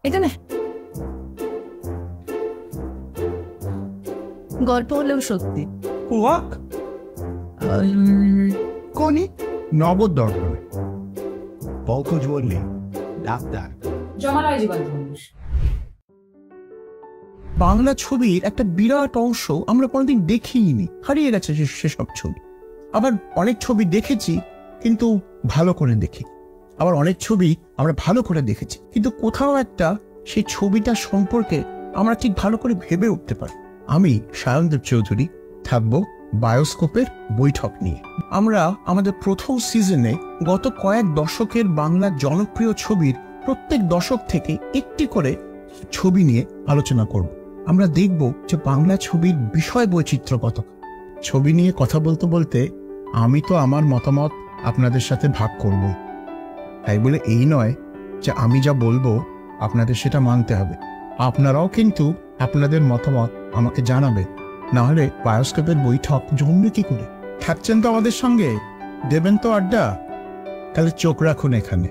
এটা না গল্প হলেও সত্যি। কোনি নগদ দরকার পঙ্কজ বললি ডাক্তার জমালয় জীবন মানুষ। বাংলা ছবির একটা বিরাট অংশ আমরা কোনোদিন দেখিনি, হারিয়ে গেছে সেসব ছবি। আবার অনেক ছবি দেখেছি কিন্তু ভালো করে দেখি, আবার অনেক ছবি আমরা ভালো করে দেখেছি কিন্তু কোথাও একটা সেই ছবিটা সম্পর্কে আমরা ঠিক ভালো করে ভেবে উঠতে পারি। আমি সায়নদেব চৌধুরী থাকবো বায়োস্কোপের বৈঠক নিয়ে। আমরা আমাদের প্রথম সিজনে গত কয়েক দশকের বাংলা জনপ্রিয় ছবির প্রত্যেক দশক থেকে একটি করে ছবি নিয়ে আলোচনা করব। আমরা দেখব যে বাংলা ছবির বিষয় বৈচিত্র্য কত। ছবি নিয়ে কথা বলতে বলতে আমি তো আমার মতামত আপনাদের সাথে ভাগ করব, তাই বলে এই নয় যে আমি যা বলবো আপনাদের সেটা মানতে হবে। আপনারাও কিন্তু আপনাদের মতামত আমাকে জানাবেন, না হলে বায়োস্কোপের বৈঠক জমবে কি করে? থাকছেন তো আমাদের সঙ্গে, দেবেন তো আড্ডা? তাহলে চোখ রাখুন এখানে।